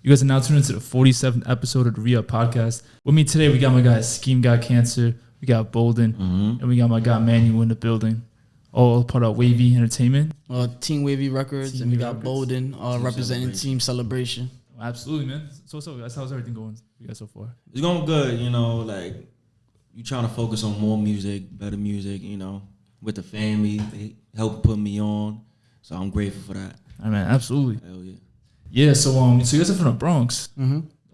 You guys are now tuned into the 47th episode of the Re-Up Podcast. With me today, we got my guy Skeme got cancer, we got Bolden, and we got my guy Manuel in the building. All part of Waveeey Entertainment. Team Waveeey Records, Team and we Waveeey got Records. Bolden representing Team Celebration. Absolutely, man. So guys, how's everything going for you guys so far? It's going good, you know, like you trying to focus on more music, better music, you know, with the family. They help put me on. So I'm grateful for that. I mean, absolutely. Hell yeah. Yeah, so you guys are from the Bronx.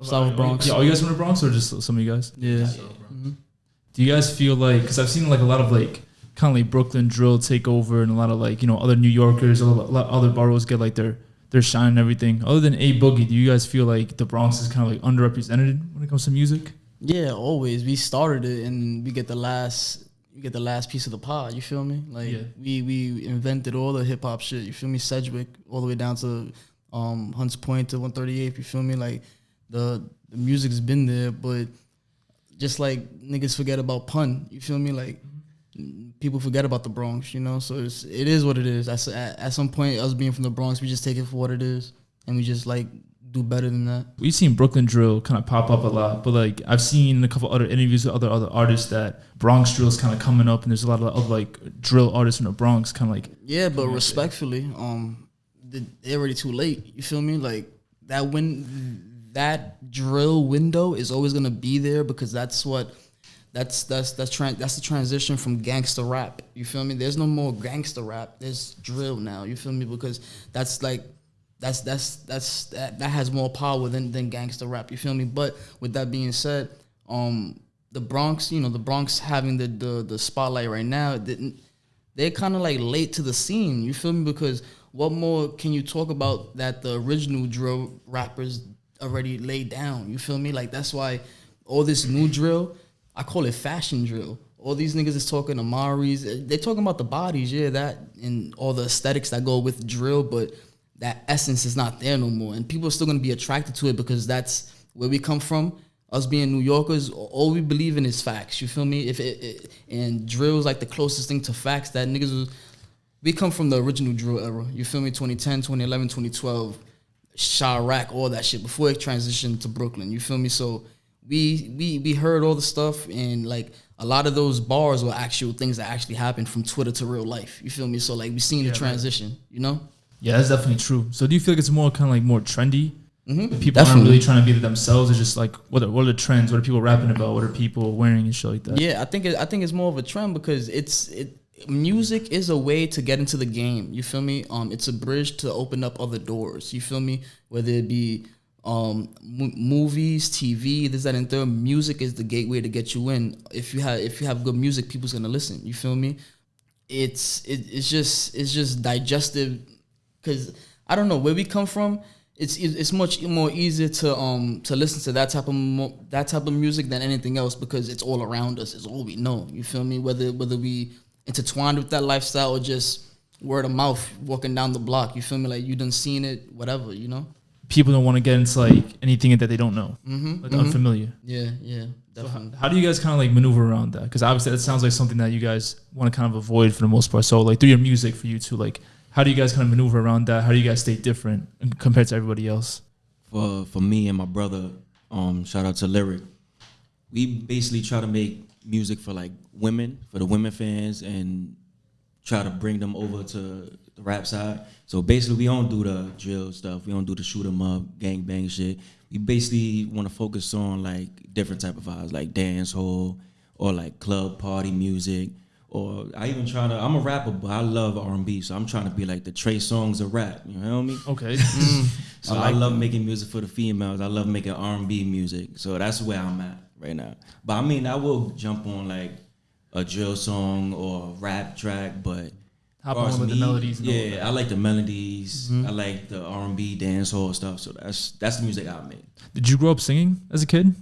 South Bronx. Yeah, are you guys from the Bronx or just some of you guys? Yeah. Do you guys feel like, because I've seen like a lot of like kind of like Brooklyn drill take over, and a lot of like, you know, other New Yorkers, a lot of other boroughs get like their shine and everything. Other than A Boogie, do you guys feel like the Bronx is kind of like underrepresented when it comes to music? Yeah, always. We started it and we get the last piece of the pie, you feel me? Like we invented all the hip hop shit, you feel me? Sedgwick all the way down to Hunts Point to 138th, you feel me? Like the music's been there, but just like niggas forget about pun, you feel me? Like people forget about the Bronx, you know? So it is what it is. At some point, us being from the Bronx, we just take it for what it is, and we just like do better than that. We've seen Brooklyn drill kind of pop up a lot, but like I've seen a couple other interviews with other artists that Bronx drill is kind of coming up, and there's a lot of other like drill artists from the Bronx kind of like. Yeah, but respectfully, they're already too late. You feel me? Like that drill window is always gonna be there, because that's the transition from gangster rap. You feel me? There's no more gangster rap. There's drill now. You feel me? Because that has more power than gangster rap. You feel me? But with that being said, the Bronx, you know, the Bronx having the spotlight right now, they're kind of like late to the scene. You feel me? Because what more can you talk about that the original drill rappers already laid down? You feel me? Like that's why all this new drill, I call it fashion drill. All these niggas is talking Amaris. They're talking about the bodies, yeah, that and all the aesthetics that go with drill, but that essence is not there no more. And people are still going to be attracted to it because that's where we come from. Us being New Yorkers, all we believe in is facts. You feel me? And drill is like the closest thing to facts that niggas was. We come from the original drill era. You feel me? 2010, 2011, 2012, Chirac, all that shit before it transitioned to Brooklyn. You feel me? So we heard all the stuff, and like a lot of those bars were actual things that actually happened from Twitter to real life. You feel me? So like we seen the transition, you know? Yeah, that's definitely true. So do you feel like it's more kind of like more trendy? Mm-hmm. People aren't really trying to be themselves. It's just like what are the trends? What are people rapping about? What are people wearing and shit like that? Yeah, I think it's more of a trend because music is a way to get into the game. You feel me? It's a bridge to open up other doors. You feel me? Whether it be movies, TV, this, that, and third. Music is the gateway to get you in. If you have good music, people's gonna listen. You feel me? It's just digestive, because I don't know where we come from. It's much more easier to listen to that type of music than anything else, because it's all around us. It's all we know. You feel me? Whether we intertwined with that lifestyle or just word of mouth walking down the block. You feel me? Like you done seen it, whatever. You know. People don't want to get into like anything that they don't know, like unfamiliar. Yeah, So definitely. how do you guys kind of like maneuver around that? Because obviously that sounds like something that you guys want to kind of avoid for the most part. So like through your music, for you to like, how do you guys kind of maneuver around that? How do you guys stay different compared to everybody else? For me and my brother, shout out to Lyric. We basically try to make music for like women, for the women fans, and try to bring them over to the rap side. So basically, we don't do the drill stuff. We don't do the shoot 'em up, gang bang shit. We basically want to focus on like different type of vibes, like dance hall or like club party music. Or I'm a rapper, but I love R&B, so I'm trying to be like the Trey Songz of rap. You know what I mean? Okay. So I love making music for the females. I love making R&B music. So that's where I'm at right now. But I mean, I will jump on like a drill song or a rap track, but hop on with the melodies. Yeah, I like the melodies. I like the R&B dancehall stuff. So that's the music I make. Did you grow up singing as a kid?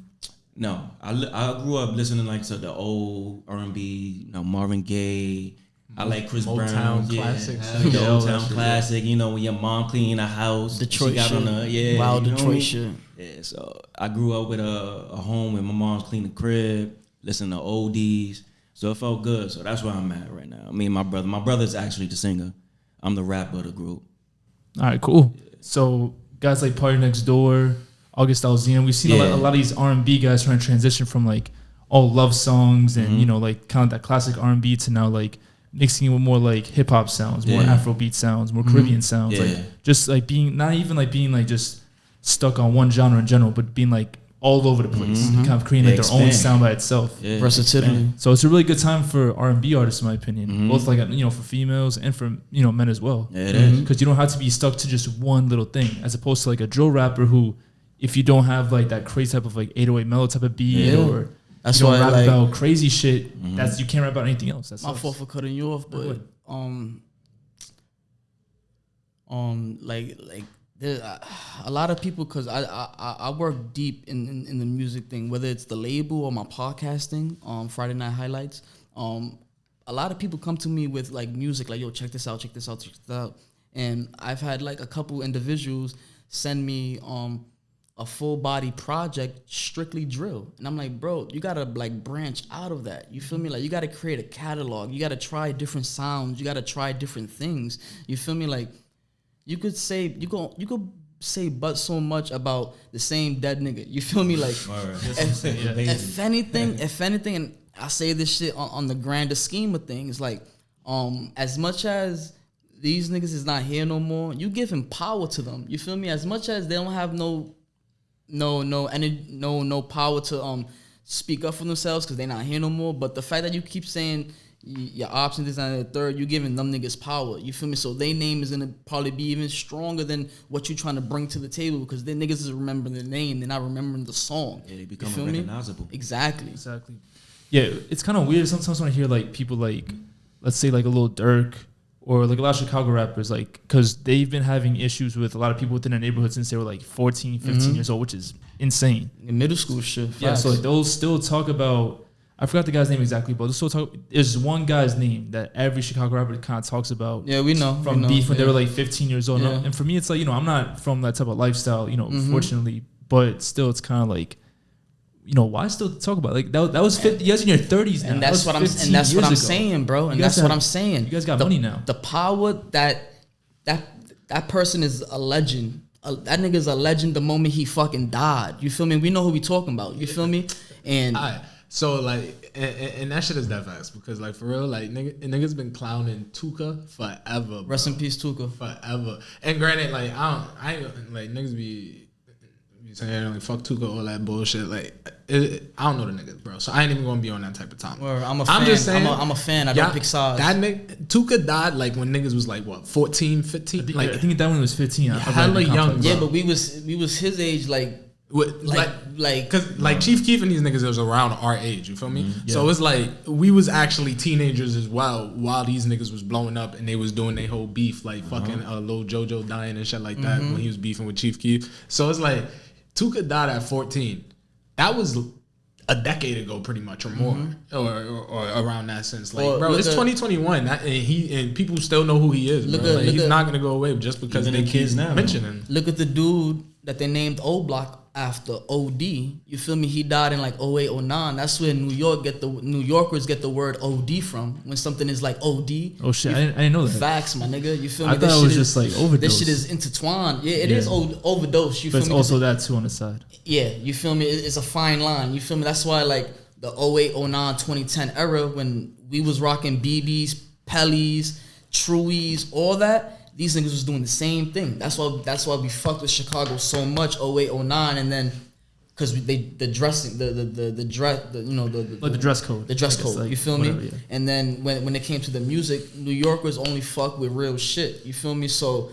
No, I grew up listening like to the old R&B, you know, Marvin Gaye. I like Chris Brown, classics. The Old Town classic. You know, when your mom cleaned the house, Detroit got shit. On Detroit shit. Yeah, so I grew up with a home where my mom's cleaned the crib, listening to oldies. So it felt good. So that's where I'm at right now. Me and my brother. My brother's actually the singer. I'm the rapper of the group. All right, cool. So guys like Party Next Door, August Alsina. We've seen a lot of these R&B guys trying to transition from like all love songs and you know like kind of that classic R&B to now like mixing it with more like hip hop sounds, more Afrobeat sounds, more Caribbean sounds, like just like being not even like being like just stuck on one genre in general, but being like all over the place, and kind of creating like their own sound by itself. Versatility. So it's a really good time for R&B artists, in my opinion, both like you know for females and for you know men as well. Yeah, it is because you don't have to be stuck to just one little thing, as opposed to like a drill rapper who, if you don't have like that crazy type of like 808 mellow type of beat or that's you don't why rap like, about crazy shit, that's you can't rap about anything else. That's my fault for cutting you off, but like there a lot of people, because I work deep in the music thing, whether it's the label or my podcasting, Friday Night Highlights. A lot of people come to me with like music, like, yo, check this out, check this out, check this out. And I've had like a couple individuals send me a full body project strictly drill, and I'm like, bro, you gotta like branch out of that. You feel me? Like you gotta create a catalog. You gotta try different sounds. You gotta try different things. You feel me? Like you could say but so much about the same dead nigga. You feel me? Like if anything, and I say this shit on the grander scheme of things, like as much as these niggas is not here no more, you giving power to them. You feel me? As much as they don't have no power to speak up for themselves because they're not here no more. But the fact that you keep saying your options is on the third, you giving them niggas power. You feel me? So their name is gonna probably be even stronger than what you trying to bring to the table, because their niggas is remembering the name, they're not remembering the song. Yeah, they become recognizable. Exactly. Yeah, it's kind of weird sometimes when I hear like people like, let's say like a Lil Durk or like a lot of Chicago rappers, like, because they've been having issues with a lot of people within their neighborhood since they were like 14, 15 years old, which is insane. In middle school shit. Yeah, so like they'll still talk about, I forgot the guy's name exactly, but they'll still talk, there's one guy's name that every Chicago rapper kind of talks about. Yeah, we know. From beef when they were like 15 years old. Yeah. And for me, it's like, you know, I'm not from that type of lifestyle, you know, fortunately, but still it's kind of like, you know, why still talk about it? Like that was 50. You guys in your 30s now. And that's what I'm saying, bro. And that's what I'm saying. You guys got money now. The power that person is a legend. That nigga's a legend the moment he fucking died. You feel me? We know who we talking about. You feel me? And so like, and that shit is that fast, because like for real, like niggas been clowning Tuka forever. Bro. Rest in peace, Tuka. Forever. And granted, like I ain't like niggas be saying like fuck Tuka, all that bullshit. Like I don't know the niggas, bro. So I ain't even gonna be on that type of time. Well, I'm a fan. I'm just saying, I'm a fan. I don't pick sides. That nigga Tuka died like when niggas was like what 14, 15. I think he died when he was 15. Hella young. Yeah, but we was his age, like because like Chief Keef and these niggas was around our age. You feel me? Yeah. So it's like we was actually teenagers as well while these niggas was blowing up and they was doing their whole beef, like fucking Lil JoJo dying and shit like that when he was beefing with Chief Keef. So it's like Tuka died at 14. That was a decade ago, pretty much, or more, or around that sense. Like, well, bro, it's 2021, and people still know who he is. He's not gonna go away just because they kids now mention him. Look at the dude that they named O Block after OD. You feel me? He died in like 08, 09. That's where New Yorkers get the word OD from, when something is like OD. Oh shit, I didn't know that. Facts, my nigga. You feel me? I thought it was just like overdose. This shit is intertwined. Yeah, it is overdose. You feel me? But it's also that too on the side. Yeah, you feel me? It's a fine line. You feel me? That's why like the 08, 09, 2010 era, when we was rocking BBs, Pellies, Truies, all that, these niggas was doing the same thing. That's why we fucked with Chicago so much 08, 09, and then because the dress code. The dress code. Like, you feel me? Yeah. And then when it came to the music, New Yorkers only fuck with real shit. You feel me? So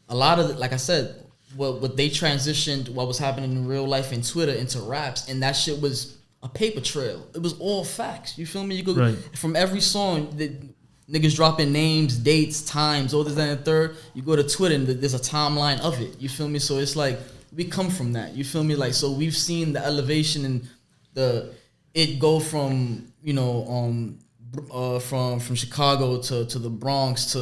a lot of like I said, what they transitioned what was happening in real life in Twitter into raps, and that shit was a paper trail. It was all facts. You feel me? You go from every song that niggas dropping names, dates, times, all this, that, and the third. You go to Twitter and there's a timeline of it. You feel me? So it's like we come from that. You feel me? Like, so we've seen the elevation and it go from, you know, from Chicago to the Bronx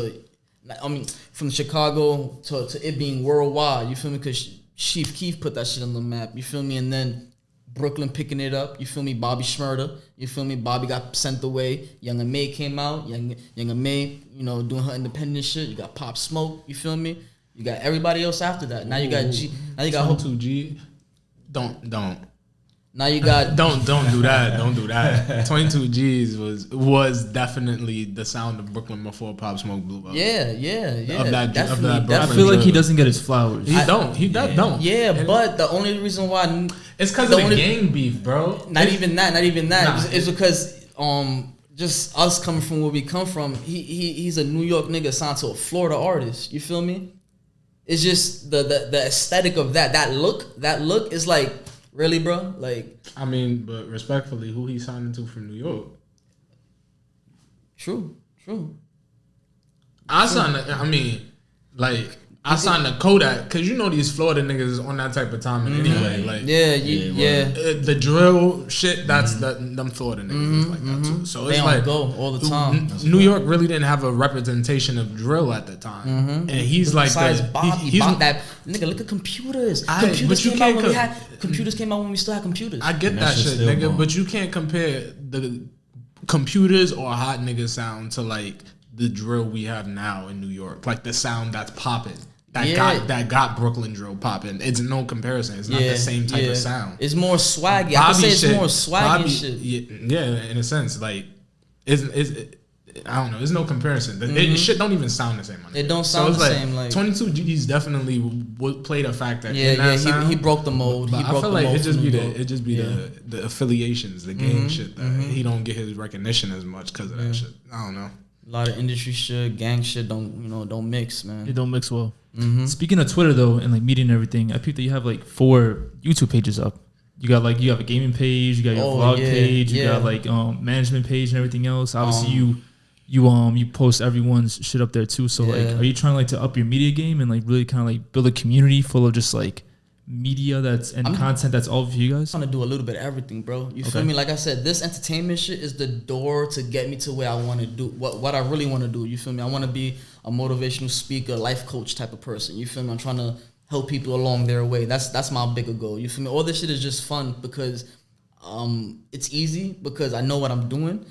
from Chicago to it being worldwide. You feel me? Because Chief Keef put that shit on the map. You feel me? And then Brooklyn picking it up. You feel me? Bobby Shmurda. You feel me? Bobby got sent away. Young May came out. Young May, you know, doing her independent shit. You got Pop Smoke. You feel me? You got everybody else after that. Now you got G. Now you got G. Don't. Now you got Don't do that. Don't do that. 22 G's was definitely the sound of Brooklyn before Pop Smoke blew up. yeah. Of that Definitely. I feel like he doesn't get his flowers. He don't. Yeah, but the only reason why It's because of the gang beef, bro. Not even that. Nah. It's because just us coming from where we come from. He's a New York nigga signed to a Florida artist. You feel me? It's just the aesthetic of that look is like, really, bro? Like, I mean, but respectfully, who he signing to from New York? True. I signed the Kodak because you know these Florida niggas is on that type of timing anyway. Like, the drill shit. That's them Florida niggas is like that too. So They it's on like go all the time. New York really didn't have a representation of drill at the time, and he's like Besides Bob, he's that nigga. Look at computers. But you Computers came out when we still had computers. I get that shit, nigga, but you can't compare the computers or hot nigga sound to like the drill we have now in New York, like the sound that's popping. That got Brooklyn drill popping. It's no comparison. It's not the same type of sound. It's more swaggy. I can say it's more swaggy shit. Yeah, in a sense, like I don't know. There's no comparison. Shit don't even sound the same. It don't sound the same. Like 22 G's definitely played a factor. He broke the mold. But I feel like it just be the affiliations, the gang shit that he don't get his recognition as much because of that shit. I don't know. A lot of industry shit, gang shit don't mix, man. It don't mix well. Speaking of Twitter though, and like media and everything, I peeped that you have like 4 YouTube pages up. You have a gaming page, you got your vlog page, you got like management page and everything else. Obviously you post everyone's shit up there too. So like, are you trying like to up your media game and like really kind of like build a community full of just like media content that's all for you guys? I'm trying to do a little bit of everything, bro. You feel me? Like I said, this entertainment shit is the door to get me to where I want to do what I really want to do. You feel me? I want to be a motivational speaker, life coach type of person. You feel me? I'm trying to help people along their way. That's my bigger goal. You feel me? All this shit is just fun because it's easy because I know what I'm doing.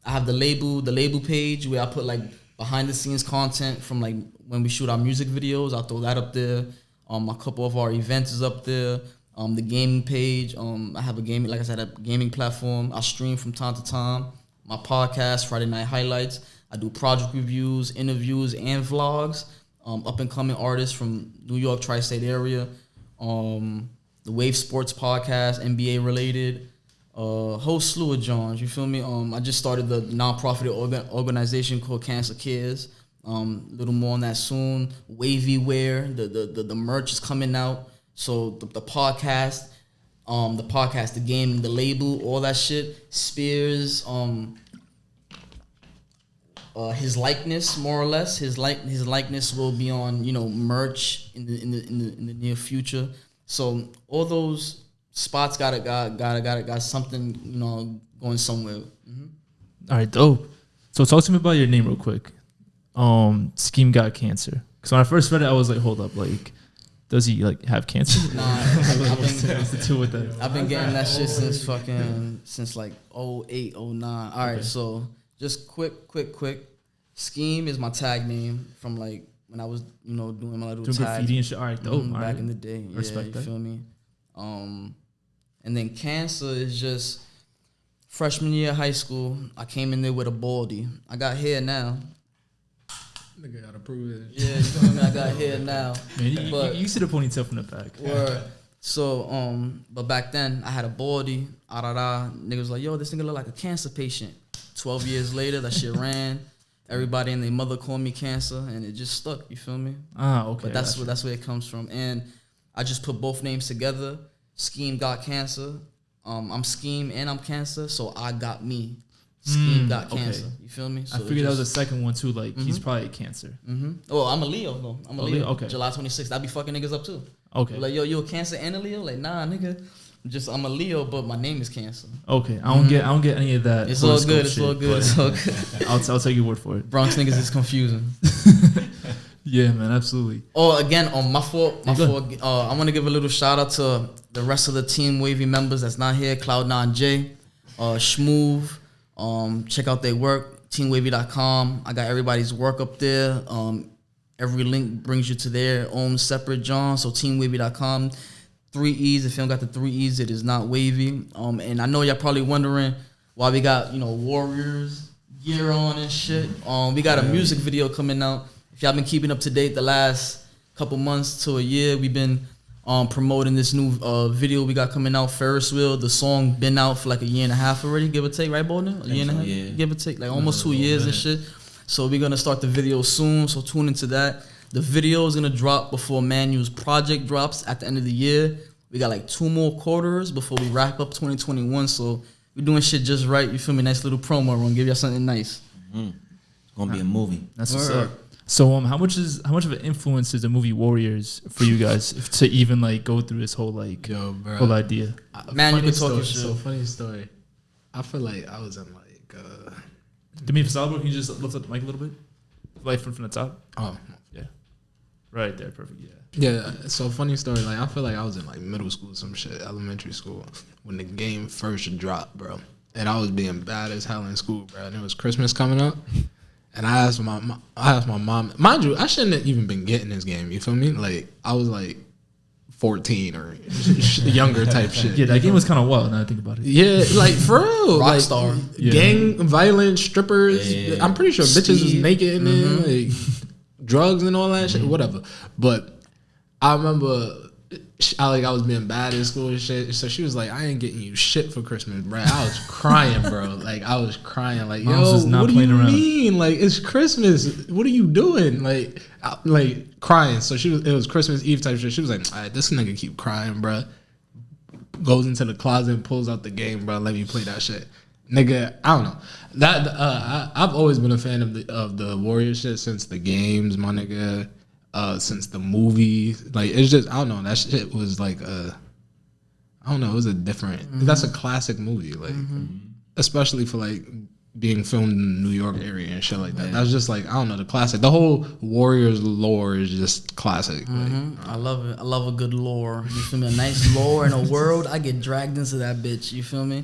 I have the label page where I put like behind the scenes content from like when we shoot our music videos. I'll throw that up there. A couple of our events is up there. The gaming page. I have a gaming platform. I stream from time to time. My podcast, Friday Night Highlights. I do project reviews, interviews, and vlogs. Up and coming artists from New York, tri-state area. The Wave Sports podcast, NBA related. Whole slew of Johns. You feel me? I just started the nonprofit organization called Cancer Cares. A little more on that soon. Waveeey wear, the merch is coming out. So the podcast, the game, the label, all that shit. Spears, his likeness, more or less. His likeness will be on merch in the near future. So all those spots got something going somewhere. All right, dope. So talk to me about your name real quick. Skeme got cancer. Because when I first read it, I was like, hold up, like, does he like have cancer? Nah, I've been getting that shit since like 08, 09. All right, so just quick. Skeme is my tag name from like when I was doing my little graffiti and shit. All right, dope. Back in the day. Respect that. You feel me? And then cancer is just freshman year of high school. I came in there with a baldy. I got hair now. Nigga gotta prove it. Yeah, you feel me? I got hair now. Man, you see the ponytail from the back. So, but back then I had a baldy. Nigga was like, yo, this nigga look like a cancer patient. 12 years later, that shit ran. Everybody and their mother called me cancer, and it just stuck. You feel me? Okay. But that's where it comes from. And I just put both names together. Skeme got cancer. I'm Skeme and I'm cancer, so I got me. Skeme got cancer. You feel me? So I figured that was the second one too. Like he's probably a cancer. Oh, I'm a Leo though. I'm a Leo. Okay. July 26th. I be fucking niggas up too. Okay. Like, yo, you a cancer and a Leo? Like, nah, nigga. I'm a Leo, but my name is Cancer. Okay. I don't get any of that. It's all good. It's all good. I'll take your word for it. Bronx niggas is confusing. Yeah, man, absolutely. Oh, again, my fault. I want to give a little shout out to the rest of the Team Waveeey members that's not here. Cloud9J, Schmoove. Check out their work. TeamWaveeey.com. I got everybody's work up there. Every link brings you to their own separate John. So TeamWaveeey.com. 3 E's. If you don't got the 3 E's, it is not Waveeey. And I know y'all probably wondering why we got, Warriors gear on and shit. We got a music video coming out. If y'all been keeping up to date the last couple months to a year, we've been promoting this new video we got coming out, Ferris Wheel. The song been out for like a year and a half already, give or take, right, Bolden? A year and a half? Yeah. Give or take, like almost 2 years and shit. So we're gonna start the video soon, so tune into that. The video is gonna drop before Manuel's project drops at the end of the year. We got like 2 more quarters before we wrap up 2021, so we're doing shit just right. You feel me? Nice little promo. We're gonna give y'all something nice. It's gonna be a movie. That's what's up. So how much of an influence is the movie Warriors for you guys to even like go through this whole like whole idea? Man, you can talk your shit. shit. So funny story. I feel like I was in like. Do me a solid, can you just lift up the mic a little bit? Like from the top. Oh. Yeah. Right there, perfect. Yeah. Yeah, so funny story. Like I feel like I was in like middle school, some shit, elementary school, when the game first dropped, bro. And I was being bad as hell in school, bro. And it was Christmas coming up, and I asked my mom. Mind you, I shouldn't have even been getting this game. You feel me? Like I was like 14 or younger type shit. Yeah, that game was kind of wild. Now I think about it. Yeah, like for real, Rockstar. Like, gang violence, strippers. Yeah. I'm pretty sure bitches was naked in there, like drugs and all that shit. Whatever. But I remember, I was being bad in school and shit. So she was like, "I ain't getting you shit for Christmas, bro." I was crying, bro. Like I was crying, like, "Yo, what do you mean? Like it's Christmas. What are you doing?" Like crying. So it was Christmas Eve type shit. She was like, "All right, this nigga keep crying, bro." Goes into the closet and pulls out the game, bro. Let me play that shit, nigga. I don't know. I've always been a fan of the Warrior shit since the games, my nigga. Since the movie, like it's just I don't know. That shit was like I don't know. It was a different. That's a classic movie, like especially for like being filmed in the New York area and shit like that. Yeah. That's just like I don't know, the classic. The whole Warriors lore is just classic. Like, I love it. I love a good lore. You feel me? A nice lore in a world. I get dragged into that bitch. You feel me?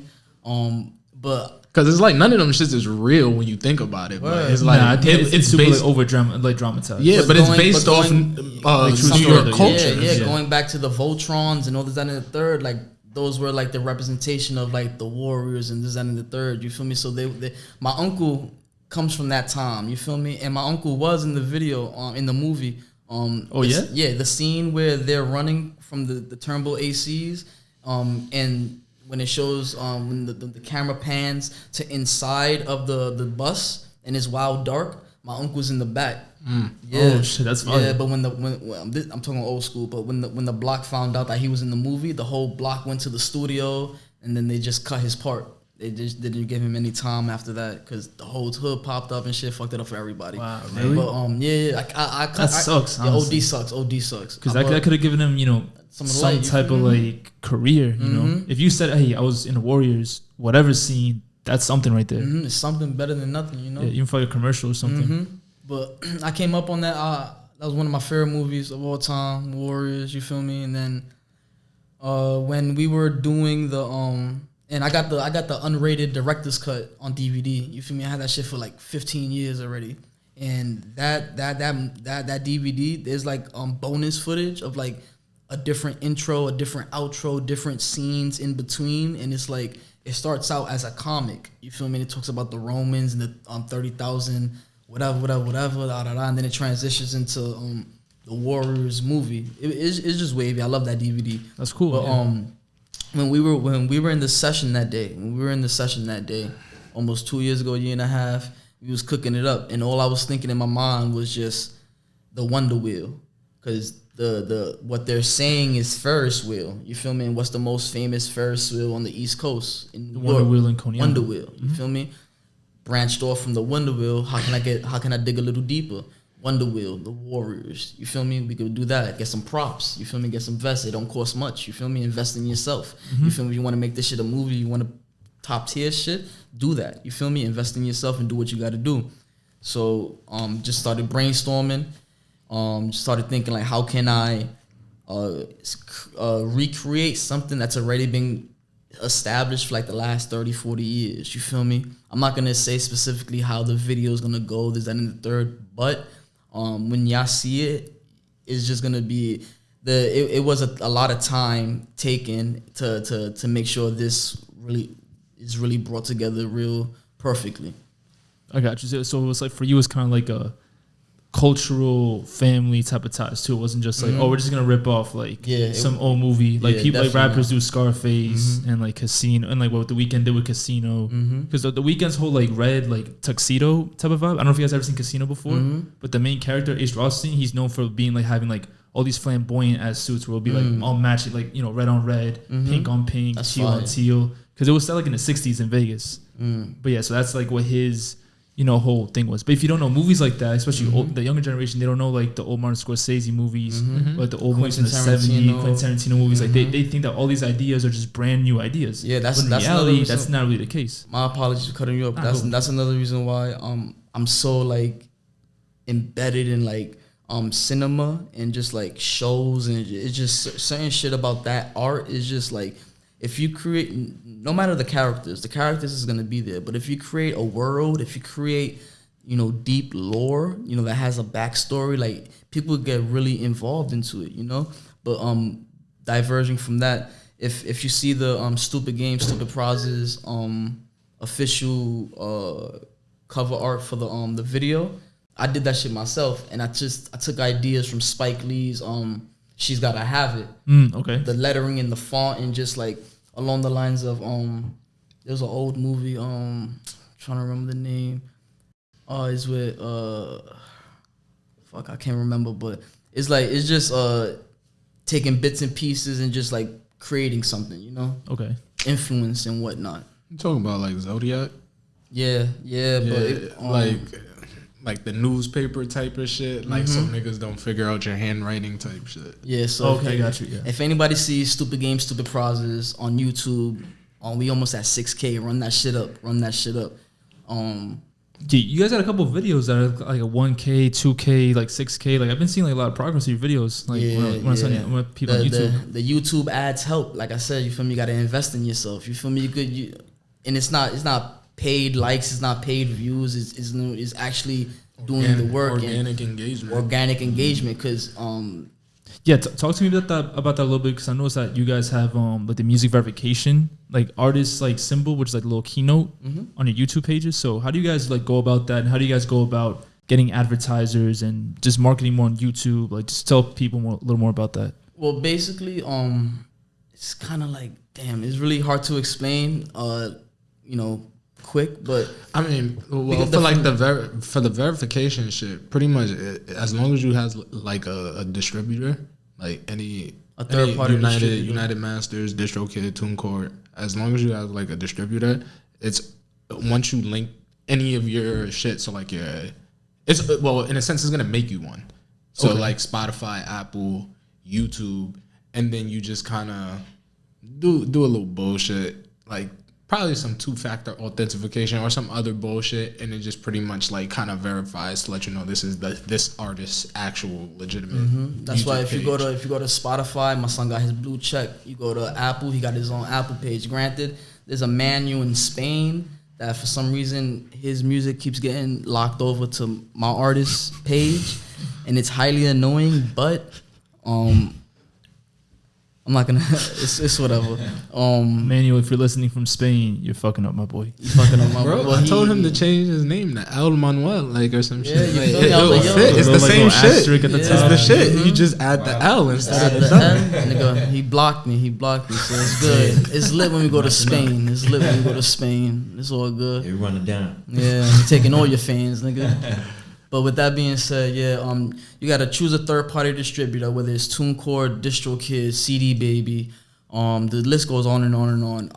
But. Cause it's like none of them shits is real when you think about it. But it's like it's super based, like over dramatized. Yeah, but it's based off New York culture. Yeah, going back to the Voltrons and all this that and the third, like those were like the representation of like the Warriors and this that and the third. You feel me? So they my uncle comes from that time. You feel me? And my uncle was in the video in the movie. The scene where they're running from the Turnbull ACs and. When it shows when the camera pans to inside of the bus and it's wild dark, my uncle's in the back. Yeah. Oh shit, that's funny. Yeah, but when I'm talking old school, but when the block found out that he was in the movie, the whole block went to the studio and then they just cut his part. They just didn't give him any time after that because the whole hood popped up and shit fucked it up for everybody. Wow, really? But that sucks. Yeah, OD sucks. Because that could have given him, some type of like career. You know, if you said, "Hey, I was in the Warriors," whatever scene, that's something right there. It's something better than nothing. You know, yeah, even for a commercial or something. But I came up on that. That was one of my favorite movies of all time, Warriors. You feel me? And then when we were doing the and I got the unrated director's cut on DVD. You feel me? I had that shit for like 15 years already. And that DVD, there's like bonus footage of like a different intro, a different outro, different scenes in between, and it's like it starts out as a comic. You feel me? It talks about the Romans and the 30,000, whatever, and then it transitions into the Warriors movie. It's just wavy. I love that DVD. That's cool. But when we were in the session that day, almost 2 years ago, a year and a half, we was cooking it up, and all I was thinking in my mind was just the Wonder Wheel, because the what they're saying is Ferris wheel. You feel me? And what's the most famous Ferris wheel on the East Coast? In the Wonder Wheel in Coney Wonder Wheel. You feel me? Branched off from the Wonder Wheel. How can I dig a little deeper? Wonder Wheel, the Warriors. You feel me? We could do that. Get some props. You feel me? Get some vests. It don't cost much. You feel me? Invest in yourself. You feel me? You want to make this shit a movie. You want to top tier shit. Do that. You feel me? Invest in yourself and do what you got to do. So just started brainstorming. Started thinking like, how can I recreate something that's already been established for like the last 30, 40 years. You feel me? I'm not gonna say specifically how the video is gonna go, this, that, and the third, but when y'all see it, it's just gonna be it was a lot of time taken to make sure this really is really brought together real perfectly. I got you. So it was like for you, it's kind of like a cultural family type of ties too. It wasn't just like, oh, we're just gonna rip off like some old movie. Like people, like rappers do Scarface and like Casino, and like what The Weeknd did with Casino. Because the Weeknd's whole like red like tuxedo type of vibe. I don't know if you guys ever seen Casino before, but the main character Ace Rothstein, he's known for being like having like all these flamboyant ass suits where it'll be like all matched, like, you know, red on red, pink on pink, that's teal on teal. Because it was set like in the 60s in Vegas. But yeah, so that's like what his, you know, whole thing was. But if you don't know movies like that, especially the younger generation, they don't know like the old Martin Scorsese movies, like the old movies in the 70s, Quentin Tarantino movies. Like they think that all these ideas are just brand new ideas. Yeah, that's reality, that's not really the case. My apologies for cutting you up. That's another reason why I'm so like embedded in like cinema and just like shows, and it's just certain shit about that art is just like, if you create, no matter the characters is going to be there. But if you create a world, if you create, you know, deep lore, you know, that has a backstory, like people get really involved into it, you know. But diverging from that, if you see the Stupid Games, Stupid Prizes official cover art for the video, I did that shit myself, and I took ideas from Spike Lee's She's Gotta Have It. Okay. The lettering and the font, and just like along the lines of there was an old movie, trying to remember the name. It's with I can't remember, but it's like, it's just taking bits and pieces and just like creating something, you know? Okay. Influence and whatnot. You talking about like Zodiac? Yeah, but like the newspaper type of shit, like so niggas don't figure out your handwriting type shit. Yeah, so okay, got you. Yeah. If anybody sees Stupid Games, Stupid Prizes on YouTube, we almost at 6K. Run that shit up. Yeah, you guys had a couple of videos that are like a 1K, 2K, like 6K. Like I've been seeing like a lot of progress in your videos. Like when people on YouTube. The YouTube ads help. Like I said, you feel me? You got to invest in yourself. You feel me? And it's not paid likes, it's not paid views, it's actually doing the work. Organic engagement. Because talk to me about that a little bit, because I noticed that you guys have like the music verification, like artist like symbol, which is like a little keynote on your YouTube pages. So how do you guys like go about that, and how do you guys go about getting advertisers and just marketing more on YouTube? Like just tell people a little more about that. Well, basically, it's kind of like, damn, it's really hard to explain. You know, quick, but I mean, well, for like for the verification shit, pretty much as long as you have like a distributor, like a third party United Masters, DistroKid, TuneCore, as long as you have like a distributor, it's once you link any of your shit, so like it's well, in a sense, it's gonna make you one. So like Spotify, Apple, YouTube, and then you just kind of do a little bullshit, like probably some 2-factor authentication or some other bullshit, and it just pretty much like kind of verifies to let you know this is this artist's actual legitimate. That's why if you go to Spotify, my son got his blue check. You go to Apple, he got his own Apple page. Granted, there's a Manuel in Spain that for some reason his music keeps getting locked over to my artist's page, and it's highly annoying. But I'm not gonna. It's whatever. Manuel, if you're listening from Spain, you're fucking up, my boy. You're fucking up, my boy. Bro, I told him to change his name to El Manuel, like, or some shit. Yeah, Like, it will fit. It's the same shit. At the It's the shit. You just add the L instead of the L. Nigga, he blocked me. So it's good. It's lit when we go to Spain. It's all good. They run it down. Yeah, I'm taking all your fans, nigga. But with that being said, you gotta choose a third-party distributor, whether it's TuneCore, DistroKid, CD Baby. The list goes on and on and on.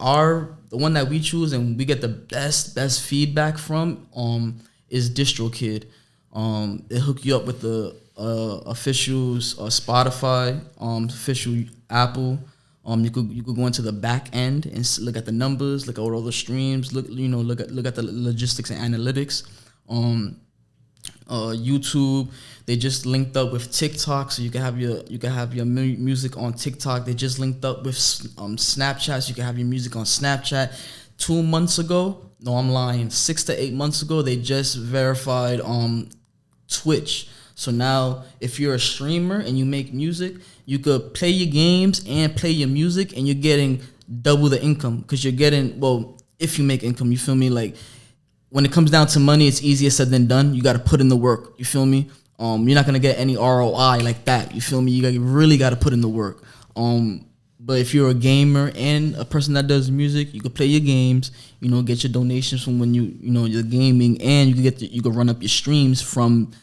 The one that we choose and we get the best feedback from is DistroKid. It hook you up with the official Spotify, official Apple. You could go into the back end and look at the numbers, look at all the streams, look at the logistics and analytics. YouTube, they just linked up with TikTok, so you can have your music on TikTok. They just linked up with Snapchat, so you can have your music on Snapchat. 2 months ago, no, I'm lying, 6 to 8 months ago, they just verified Twitch. So now, if you're a streamer and you make music, you could play your games and play your music, and you're getting double the income because you're getting, well, if you make income, you feel me? Like when it comes down to money, it's easier said than done. You got to put in the work. You feel me? You're not gonna get any ROI like that. You feel me? You really got to put in the work. But if you're a gamer and a person that does music, you can play your games. You know, get your donations from when you're gaming, and you can run up your streams from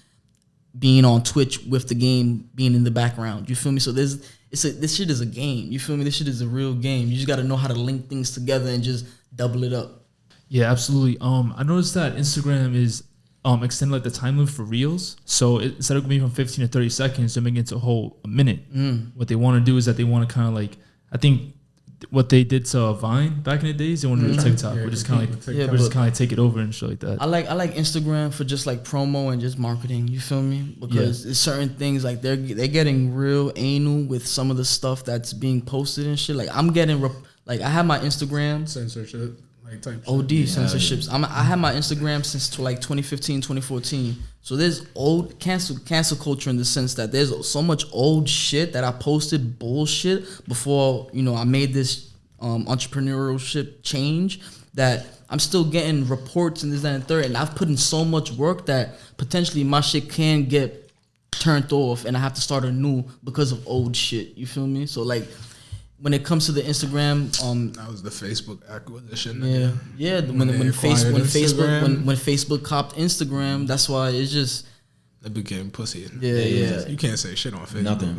being on Twitch with the game being in the background. You feel me? So this shit is a game. You feel me? This shit is a real game. You just got to know how to link things together and just double it up. Yeah, absolutely. I noticed that Instagram is extended like the time limit for reels. So instead of being from 15 to 30 seconds, they're making it to a whole minute. What they want to do is that they want to kind of like, I think what they did to Vine back in the days, they want to do TikTok, which is kind of like take it over and shit like that. I like Instagram for just like promo and just marketing. You feel me? Because there's certain things like they're getting real anal with some of the stuff that's being posted and shit. Like I'm getting like I have my Instagram censorship. Like type OD censorships. I had my Instagram since like 2015, 2014. So there's old cancel culture in the sense that there's so much old shit that I posted bullshit before, I made this entrepreneurship change, that I'm still getting reports and this, that, and third. And I've put in so much work that potentially my shit can get turned off and I have to start anew because of old shit. You feel me? So like, when it comes to the Instagram, that was the Facebook acquisition. Yeah. When Facebook copped Instagram, that's why it's just it became pussy. Yeah. You can't say shit on Facebook. Nothing.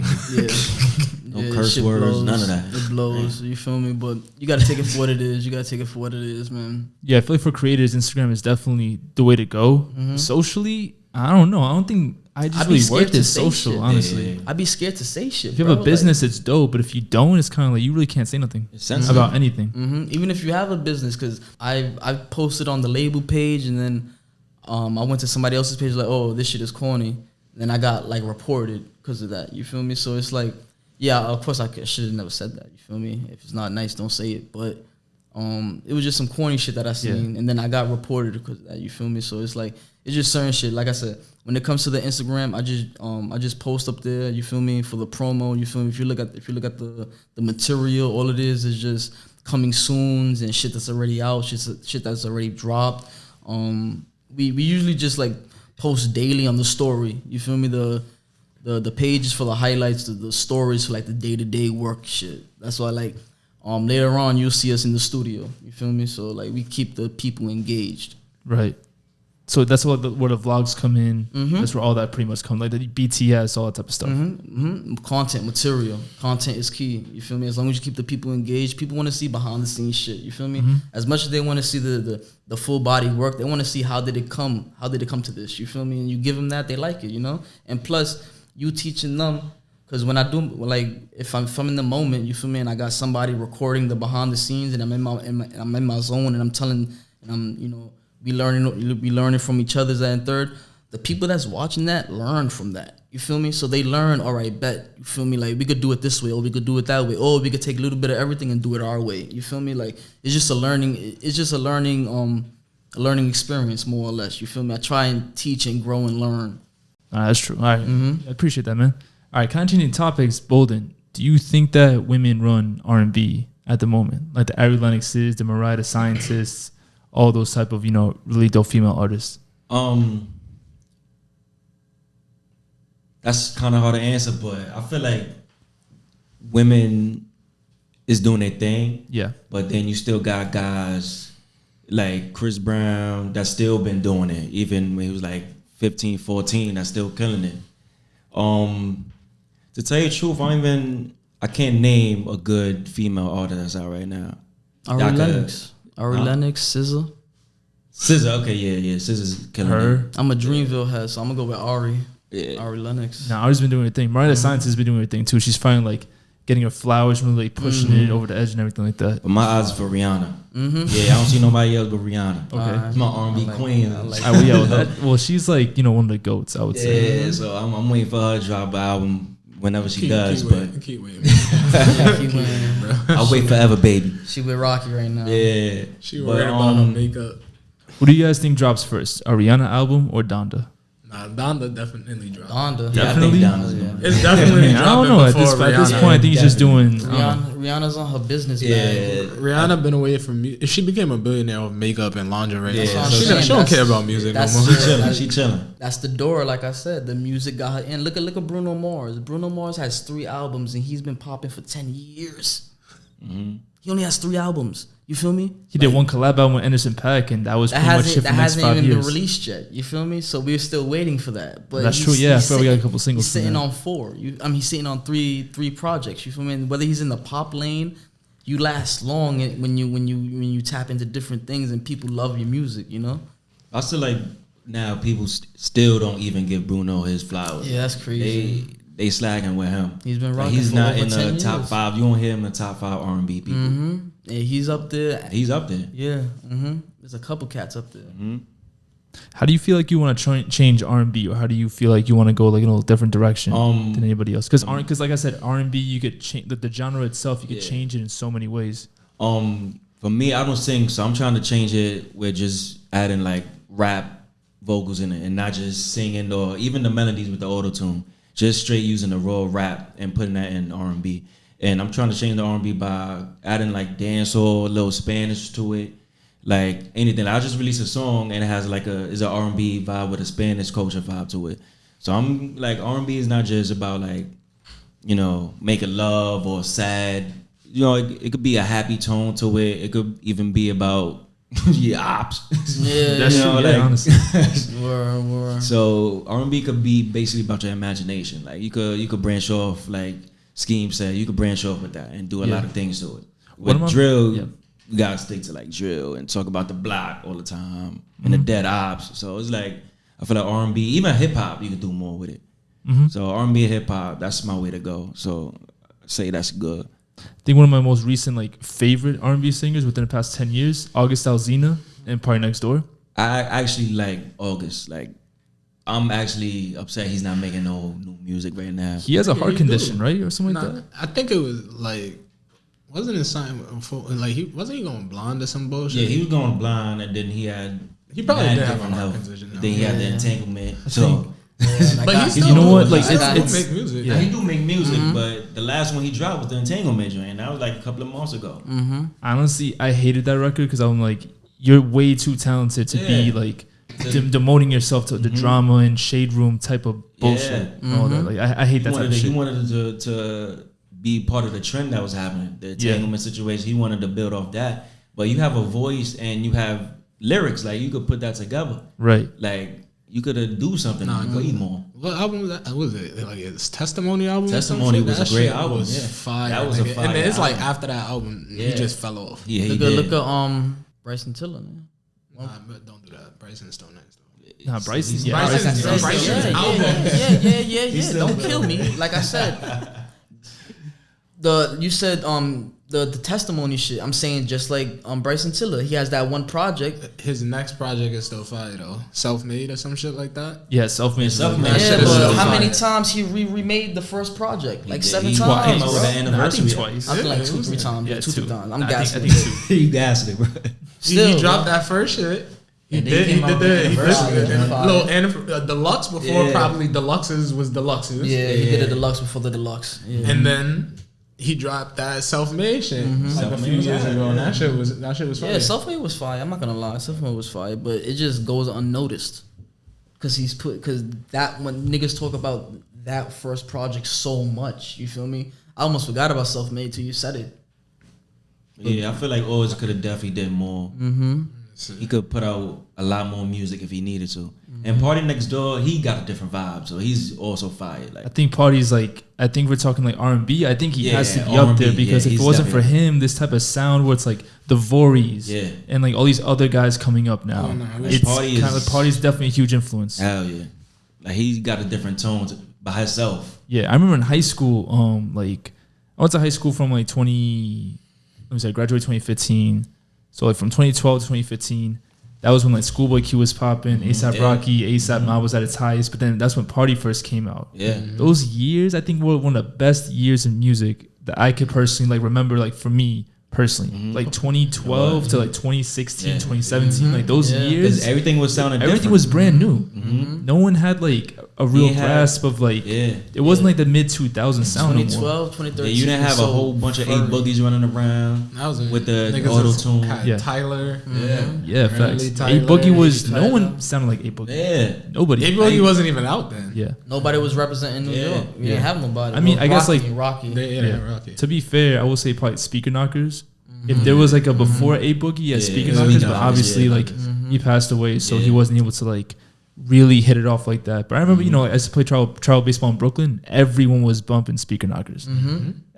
No curse words, blows. none of that. It blows. You feel me? But you gotta take it for what it is. Man. Yeah, I feel like for creators, Instagram is definitely the way to go. Socially, I don't know. I don't think I just really work this social, shit. Honestly. Yeah. I'd be scared to say shit. If you have a business, it's dope. But if you don't, it's kind of like you really can't say nothing about anything. Even if you have a business, because I posted on the label page, and then I went to somebody else's page like, oh, this shit is corny. Then I got like reported because of that. You feel me? So it's like, yeah, of course I should have never said that. You feel me? If it's not nice, don't say it. But it was just some corny shit that I seen, and then I got reported because of that. You feel me? So it's like, it's just certain shit. Like I said, when it comes to the Instagram, I just post up there. You feel me? For the promo. You feel me? If you look at the material, all it is just coming soons and shit that's already out, shit that's already dropped. We usually just like post daily on the story. You feel me? The pages for the highlights, the stories for like the day-to-day work shit. That's why like later on you'll see us in the studio. You feel me? So like we keep the people engaged. Right. So that's where the vlogs come in. That's where all that pretty much comes, like the BTS, all that type of stuff. Content, material. Content is key. You feel me? As long as you keep the people engaged, people want to see behind the scenes shit. You feel me? As much as they want to see the full body work, they want to see how did it come to this. You feel me? And you give them that, they like it. And plus you teaching them, because when I do, like if I'm in the moment, you feel me, and I got somebody recording the behind the scenes, and I'm in my zone, and I'm telling, and I'm we learning from each other, that and third. The people that's watching that learn from that. You feel me? So they learn, all right, bet. You feel me? Like we could do it this way, or we could do it that way, or we could take a little bit of everything and do it our way. You feel me? Like it's just a learning experience, more or less. You feel me? I try and teach and grow and learn. That's true. All right. I appreciate that, man. All right, kind of changing topics. Bolden, do you think that women run R&B at the moment? Like the Ari Lennoxes, the Mariah the Scientists, all those type of, really dope female artists? That's kind of hard to answer, but I feel like women is doing their thing. Yeah. But then you still got guys like Chris Brown that's still been doing it, even when he was like 15, 14, that's still killing it. To tell you the truth, I can't name a good female artist that's out right now. Ari Lennox, SZA. SZA, okay, yeah, SZA's killing her. it. I'm a Dreamville head, so I'm gonna go with Ari. Yeah. Ari Lennox. Nah, Ari's been doing her thing. Mariah the Scientist has been doing her thing too. She's finally like getting her flowers, really like pushing it over the edge and everything like that. But my odds for Rihanna. Yeah, I don't see nobody else but Rihanna. Okay, it's my R&B queen. Well, she's like one of the goats, I would say. Yeah, so I'm waiting for her to drop an album whenever she does. Keep waiting. Bro. I'll wait forever, baby. She with Rocky right now. Yeah, she worried about her makeup. What do you guys think drops first, a Rihanna album or Donda? Nah, Donda definitely dropped. Donda. Definitely. I think Donda's doing it. It's definitely I don't know. At this Rihanna. point, I think he's just doing. Rihanna's on her business bag. Yeah, Rihanna been away from music. She became a billionaire of makeup and lingerie. Yeah, so so she saying. don't care about music no That's- more. She chilling. That's the door, like I said. The music got her in. Look at Bruno Mars. Bruno Mars has 3 albums and he's been popping for 10 years. He only has 3 albums. You feel me? He did one collab album with Anderson .Paak, and that was That pretty much it for hasn't, the next 5 even been years. released yet. You feel me? So we're still waiting for that. But That's he's- true, yeah. I he's feel we got a sitting- couple singles He's from sitting that. on 4. He's sitting on three projects. You feel me? And whether he's in the pop lane, you last long when you tap into different things and people love your music. You know? I feel like now people still don't even give Bruno his flowers. Yeah, that's crazy. They slacking with him. He's been Like, rocking he's for not over in 10 the top years. 5. You won't hear him in the top 5 R&B people. Yeah, he's up there. He's up there. Yeah, there's a couple cats up there. How do you feel like you want to change R&B, or how do you feel like you want to go like in a different direction than anybody else? Because like I said, R&B, you could change the genre itself. You could change it in so many ways. For me, I don't sing, so I'm trying to change it with just adding like rap vocals in it, and not just singing or even the melodies with the auto tune. Just straight using the raw rap and putting that in R&B. And I'm trying to change the R&B by adding like dancehall, a little Spanish to it, like anything. I just released a song and it has like is an R&B vibe with a Spanish culture vibe to it. So I'm like, R&B is not just about like, you know, making love or sad. You know, it could be a happy tone to it. It could even be about your ops. Yeah, That's You know, true, yeah, like- honestly. Word. So R&B could be basically about your imagination. Like you could branch off, like Skeme said, you could branch off with that and do a lot of things to it. With drill, you gotta stick to like drill and talk about the block all the time and the dead ops. So it's like, I feel like R&B, even hip hop, you could do more with it. So R&B and hip hop, that's my way to go. So I say that's good. I think one of my most recent like favorite R&B singers within the past 10 years, August Alsina and Party Next Door. I actually like August. Like, I'm actually upset he's not making no new music right now. He has a heart he condition, do. right, or something like Nah, that. I think it was like, wasn't it something for, like wasn't he going blonde or some bullshit? Yeah, he was going blind, and then he had He probably mad did have a different heart health. condition, Then he had the Yeah. entanglement. So, But he's You still know what, do- like, he still it's- do make music. yeah, he do make music, but the last one he dropped was the entanglement joint, and that was like a couple of months ago. Honestly, I hated that record because I'm like, you're way too talented to be Yeah. like demoting yourself to the drama and shade room type of bullshit and all that. Like, I hate that type of He shit. wanted to be part of the trend that was happening, the entanglement situation. He wanted to build off that, but you have a voice and you have lyrics, like you could put that together. Right. Like you could do something way more. What album was that? Was it like his Testimony album? or Testimony some shit? was a That great shit album, Was yeah. fire. That was a nigga. fire And then it's like album. after that album, he Yeah. just fell off. Yeah, he Look did. at Bryson Tiller, man. Nah, but don't do that. Bryson's still nice though. Nah, Bryson. he's- Yeah, Bryson's- Bryson's- Bryson's yeah, album. yeah. Don't kill me. Like I said, you said the testimony shit. I'm saying just like Bryson Tiller, he has that one project. His next project is still fire though. Self-made or some shit like that. Yeah, self-made. Self-made. That Yeah, shit is but still how fire. many times he remade the first project? Like did. 7 He times. came out with bro. an Nah, I think anniversary. twice. I feel like Yeah, 2-3 times. Yeah, 2-3 times. I'm I gassing. think two. You gassed it, bro. Still, he dropped that first shit. He And then did. he He came out did with the. He the did anniversary. little deluxe before Yeah. probably deluxes was deluxes. Yeah, he did a deluxe before the deluxe. Yeah. And then he dropped that self-made shit like a few Self-made, years yeah. ago, and that shit was fire. Yeah, Self-Made was fire. I'm not gonna lie, Self-Made was fire, but it just goes unnoticed because that when niggas talk about that first project so much, you feel me? I almost forgot about Self-Made till you said it. Yeah, I feel like Oz could have definitely did more. He could put out a lot more music if he needed to. And Party Next Door, he got a different vibe, so he's also fired. Like, I think Party's like, I think we're talking like R&B. I think he Yeah, has to be up R&B, there because yeah, if it he's wasn't for definitely- him, this type of sound where it's like the Voorhees Yeah. and like all these other guys coming up now, Oh, no, it's Party kind is- of Party's definitely a huge influence. hell yeah. Like, he got a different tone by himself. Yeah, I remember in high school, like I went to high school from like I graduated 2015. So like from 2012 to 2015, that was when like Schoolboy Q was popping, ASAP Yeah. Rocky, ASAP Mob was at its highest. But then that's when Party first came out. Yeah. Those years, I think, were one of the best years in music that I could personally like remember. Like for me, personally. Like 2012 to like 2016, 2017, like those Yeah. years. Because everything was sounding Everything different. was brand new. No one had like a real You had- grasp of like. It wasn't like the mid 2000s sound no more. 2012, 2013. Yeah, you didn't have a whole bunch of 8 boogies running around That was with the niggas auto was- tune. had Yeah. Tyler. Yeah, facts. Randy Tyler, 8 Boogie was Randy no one Tyler. sounded like 8 Boogie. Yeah. Nobody. Maybe he wasn't even out then. Yeah. Nobody was representing New Yeah. York. We didn't have nobody. I mean, Well, I guess, Rocky, like- Rocky. Yeah, Rocky. To be fair, I will say probably Speaker Knockers. If there was like a before 8 Boogie, yeah, Yeah, Speaker yeah, Knockers, Speaker but Knockers, obviously yeah, like he passed away, so he Yeah. wasn't able to like really hit it off like that. But I remember, you know, I used to play travel baseball in Brooklyn. Everyone was bumping Speaker Knockers.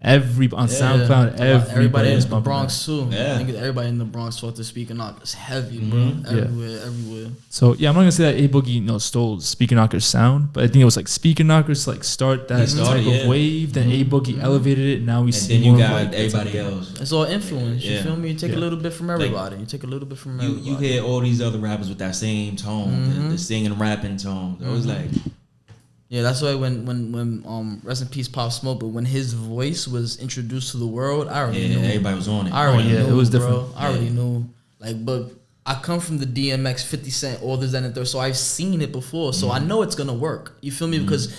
Every on SoundCloud, Everybody everybody in was the bumping Bronx too. Yeah. I think everybody in the Bronx felt the Speaker Knockers heavy, bro. Everywhere. that. So yeah, I'm not gonna say that 8 Boogie, you know, stole Speaker Knockers sound, but I think it was like Speaker Knockers to like start that started, type yeah. of wave. Then 8 Boogie elevated it. Now we And see then you more of, got like, everybody else. It's all influence. You Yeah. feel me? You take Yeah. a little bit from everybody. You take a little bit from You everybody. hear all these other rappers with that same tone, the singing, rapping tone. So it was like, Yeah, that's why when rest in peace Pop Smoke, but when his voice was introduced to the world, I already yeah, knew. everybody was on it. I already yeah, knew, it was bro. different. I already knew. Like, but I come from the DMX, 50 Cent, all this, that, and the third, so I've seen it before. So I know it's gonna work. You feel me? Because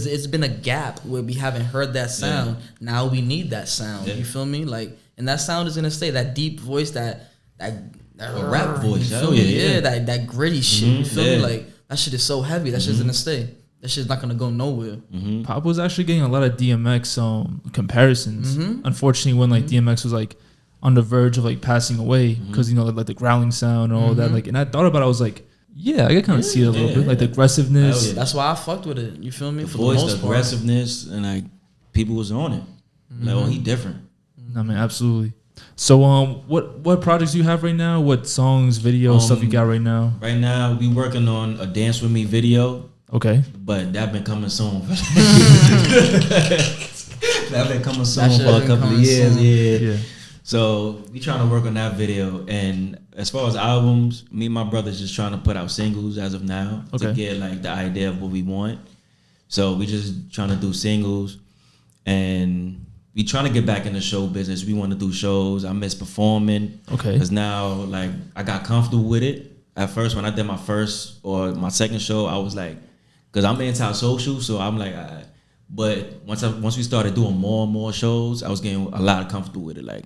it's been a gap where we haven't heard that sound. Now we need that sound. Yeah. You feel me? Like, and that sound is gonna stay. That deep voice, that A rap voice. You Oh, feel me? yeah. That gritty shit. You feel me? yeah. Like that shit is so heavy. That shit's gonna stay. That shit's not gonna go nowhere. Pop was actually getting a lot of DMX comparisons. Unfortunately, when like DMX was like on the verge of like passing away, because you know like the growling sound and all that. Like, and I thought about it, I was like, yeah, I can kind of see it a little bit, like the aggressiveness. Hell yeah. That's why I fucked with it. You feel me? The For voice, the the most part. aggressiveness, and like people was on it. Like, oh, he different. I mean, absolutely. So, what projects do you have right now? What songs, videos, stuff you got right now? Right now, we working on a Dance With Me video, Okay. but that been coming soon. That been coming soon That shit for a been couple of coming years. soon. Yeah. Yeah. So we trying to work on that video, and as far as albums, me and my brother's just trying to put out singles as of now to Okay. get like the idea of what we want. So we just trying to do singles, and we trying to get back in the show business. We want to do shows. I miss performing. Okay. Because now, like, I got comfortable with it. At first, when I did my first or my second show, I was like, because I'm anti-social, so I'm like, all right. But once we started doing more and more shows, I was getting a lot comfortable with it. Like,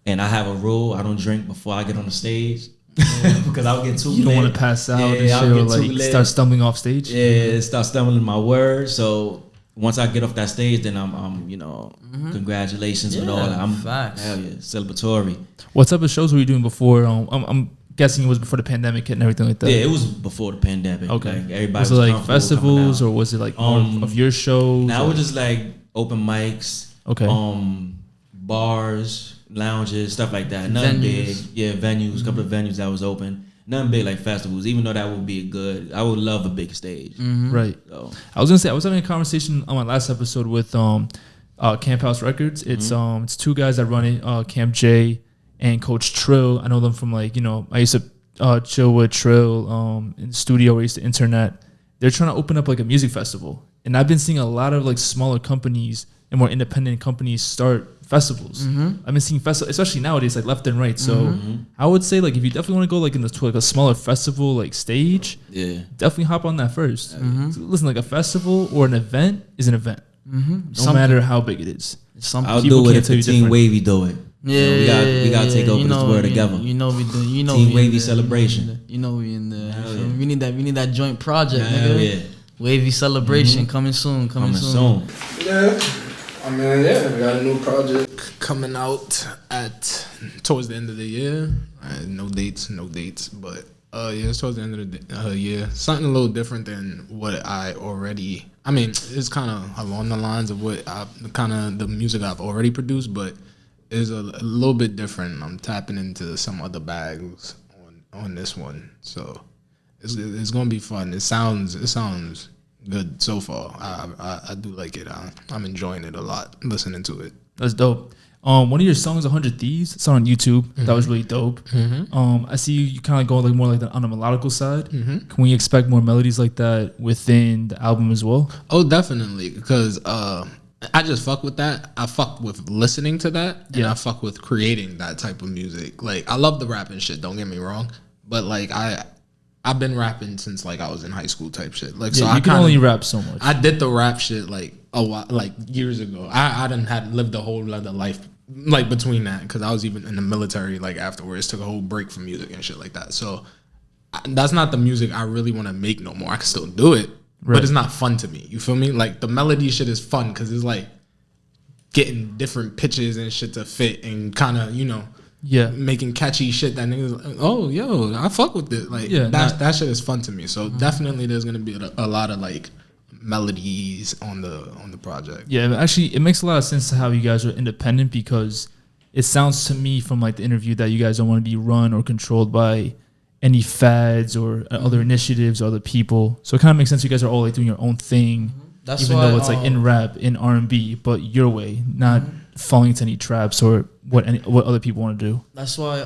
and I have a rule: I don't drink before I get on the stage because I'll get too. You don't lit. want to pass out and Yeah, shit, I'll or get too like lit. start stumbling off stage. Yeah, start stumbling my words. So once I get off that stage, then I'm you know, congratulations with all that. I'm facts. hell yeah, celebratory. What type of shows were you doing before? I'm guessing it was before the pandemic hit and everything like that. Yeah, it was before the pandemic. Okay. Like, everybody was it like comfortable festivals coming or was it like more of your shows? out. Now or- it was just like open mics, Okay. bars, lounges, stuff like that. Nothing big. Venues. Yeah, venues, couple of venues that was open. Nothing big like festivals, even though that would be good. I would love a big stage. Right. So I was gonna say I was having a conversation on my last episode with Camp House Records. It's two guys that run it, Camp J and Coach Trill. I know them from like, you know, I used to chill with Trill in the studio where I used to intern at. They're trying to open up like a music festival. And I've been seeing a lot of like smaller companies and more independent companies start festivals. I've been seeing festivals, especially nowadays, like left and right. So I would say like if you definitely want to go like to like a smaller festival like stage, yeah. definitely hop on that first. So listen, like a festival or an event is an event. No Something. matter how big it is. Something. I'll People do it can't if tell the you Team different. Waveeey do it. Yeah, we gotta take over this word together. You know we do. You know Team we in Waveeey there. celebration. You know we in there. Hell So yeah. we need that joint project, Hell nigga. yeah. Wavy celebration coming soon. Coming soon. Yeah. I mean, yeah, we got a new project coming out at towards the end of the year. No dates, but yeah, it's towards the end of the year. Something a little different than what I already. I mean, it's kind of along the lines of what the music I've already produced, but it's a little bit different. I'm tapping into some other bags on this one, so it's gonna be fun. It sounds good so far. I do like it. I'm enjoying it a lot, listening to it. That's dope. One of your songs, 100 Thieves, it's on YouTube. That was really dope. I see you kind of go like more like on the melodical side. Can we expect more melodies like that within the album as well? Oh, definitely, because I just fuck with that. I fuck with listening to that, and I fuck with creating that type of music. Like, I love the rapping shit. Don't get me wrong, but like I've been rapping since like I was in high school type shit. Like, so you I can only rap so much. I did the rap shit like a while, like years ago. I didn't had lived a whole other life like between that, because I was even in the military like afterwards. Took a whole break from music and shit like that. So that's not the music I really want to make no more. I can still do it. Right. But it's not fun to me. You feel me? Like, the melody shit is fun because it's like getting different pitches and shit to fit and kind of, you know, making catchy shit that niggas like, oh, yo, I fuck with it. Like, that shit is fun to me. So definitely there's gonna be a lot of like melodies on the project. Yeah, actually, it makes a lot of sense to how you guys are independent, because it sounds to me from like the interview that you guys don't want to be run or controlled by any fads or other initiatives or other people. So it kind of makes sense you guys are all like doing your own thing, even though it's like in rap, in R&B, but your way, not falling into any traps or what other people want to do. That's why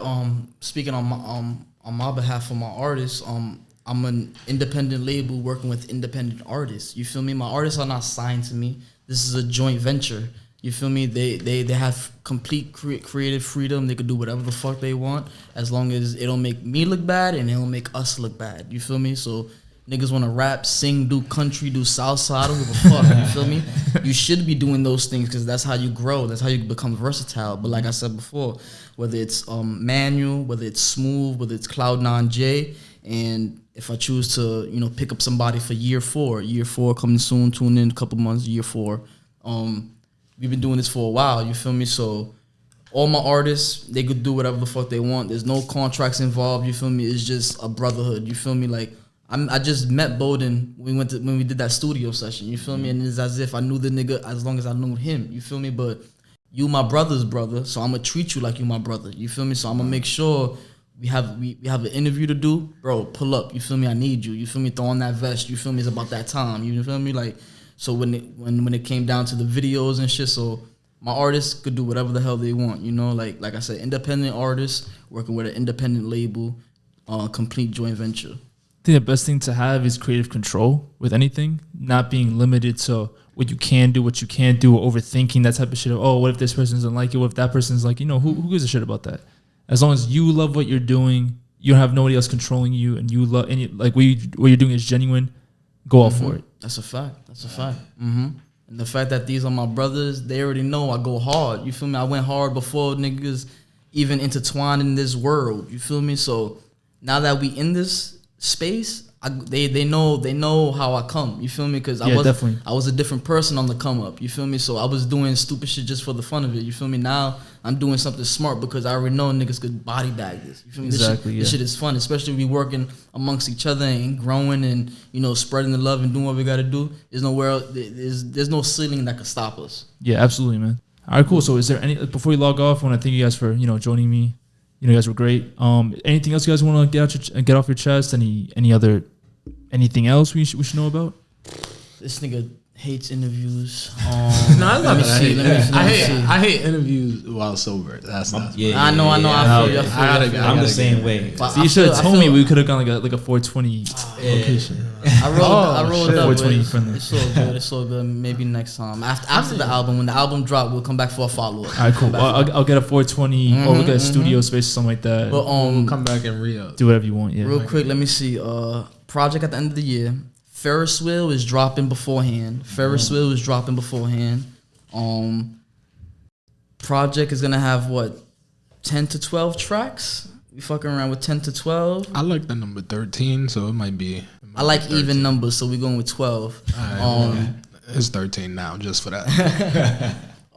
speaking on my behalf of my artists, I'm an independent label working with independent artists. You feel me? My artists are not signed to me. This is a joint venture. You feel me? They have complete creative freedom. They could do whatever the fuck they want, as long as it don't make me look bad and it don't make us look bad. You feel me? So niggas want to rap, sing, do country, do salsa. I don't give a fuck. You feel me? You should be doing those things because that's how you grow. That's how you become versatile. But like I said before, whether it's Manuel, whether it's Smooth, whether it's Cloud9 J, and if I choose to, you know, pick up somebody for year four coming soon, tune in a couple months, year 4. We've been doing this for a while, you feel me? So all my artists, they could do whatever the fuck they want. There's no contracts involved, you feel me? It's just a brotherhood, you feel me? Like, I just met Bolden when we did that studio session, you feel me? And it's as if I knew the nigga as long as I knew him, you feel me? But you my brother's brother, so I'm gonna treat you like you my brother, you feel me? So I'm gonna make sure we have an interview to do, bro, pull up, you feel me? I need you, you feel me? Throw on that vest, you feel me? It's about that time, you feel me? Like, so when it came down to the videos and shit, so my artists could do whatever the hell they want, you know, like I said, independent artists working with an independent label, complete joint venture. I think the best thing to have is creative control with anything, not being limited to what you can do, what you can't do, or overthinking that type of shit. Oh, what if this person doesn't like it? What if that person's like, you know, who gives a shit about that? As long as you love what you're doing, you don't have nobody else controlling you, and you love, and like what you're doing is genuine. Go all for it. That's a fact. And the fact that these are my brothers, they already know I go hard. You feel me? I went hard before niggas even intertwined in this world. You feel me? So now that we in this space, they know how I come. You feel me? Because I was a different person on the come up. You feel me? So I was doing stupid shit just for the fun of it. You feel me? Now I'm doing something smart because I already know niggas could body bag this. You feel me? This shit is fun, especially we working amongst each other and growing and, you know, spreading the love and doing what we got to do. There's nowhere else, there's no ceiling that can stop us. Yeah, absolutely, man. All right, cool. So is there any, before we log off, I want to thank you guys for, you know, joining me. You know, you guys were great. Anything else you guys want to get off your chest? Anything else we should know about? This nigga hates interviews. No, I love it. I hate interviews while sober. That's not. Yeah, I know. I feel I'm the same way. So you should have told me we could have gone like a 420 location. I rolled up. 420 friendly. It's so good. Maybe next time. After the album, when the album drop, we'll come back for a follow up. All right, cool. I'll get a 420 or look at a studio space or something like that. But we'll come back and do whatever you want. Yeah. Real quick, let me see. Project at the end of the year. Ferris wheel is dropping beforehand. Project is gonna have what, 10 to 12 tracks? We fucking around with 10 to 12. I like the number 13, so it might be. I like 13. Even numbers, so we're going with 12. Right, it's 13 now, just for that.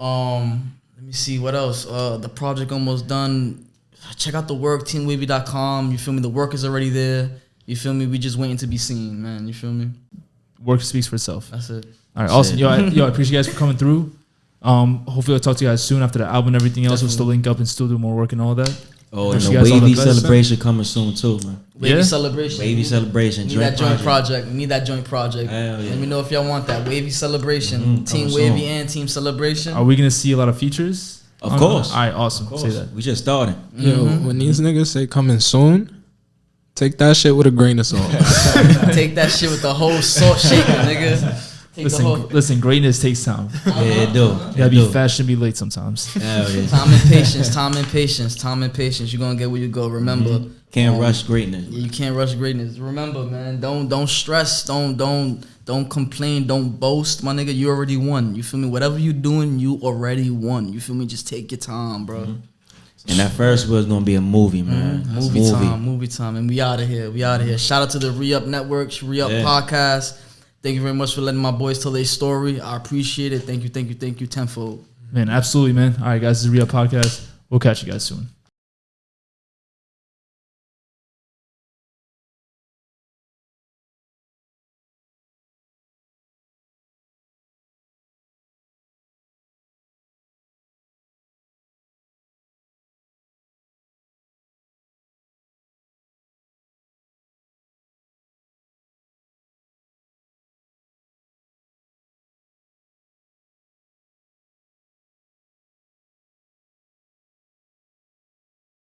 Let me see what else. The project almost done. Check out the work, teamwaveeey.com. You feel me? The work is already there. You feel me? We just waiting to be seen, man. You feel me? Work speaks for itself. That's it. All right, awesome. Yo, I appreciate you guys for coming through. Hopefully I'll talk to you guys soon after the album and everything else. Definitely. We'll still link up and still do more work and all that. Oh, and the Waveeey celebration coming soon too, man. Waveeey celebration. Waveeey celebration. We need that joint project. We need that joint project. Hell yeah. Let me know if y'all want that Waveeey celebration. Team Waveeey and Team Celebration. Are we gonna see a lot of features? Of course. All right, awesome. Say that. We just started. Yo, when these niggas say coming soon, take that shit with a grain of salt. Take that shit with the whole salt shaker, nigga. Listen, greatness takes time. Yeah, it do. You gotta be fast and be late sometimes. Hell yeah. Time and patience. Time and patience. Time and patience. You're gonna get where you go. Remember, Can't rush greatness. you can't rush greatness. Remember, man. Don't stress. Don't complain. Don't boast, my nigga. You already won. You feel me? Whatever you doing, you already won. You feel me? Just take your time, bro. And that first was gonna be a movie, man. Movie time. And we out of here. Shout out to the Re-Up Network, Re-Up Podcast. Thank you very much for letting my boys tell their story. I appreciate it. Thank you tenfold. Man, absolutely, man. All right, guys, this is Re-Up Podcast. We'll catch you guys soon.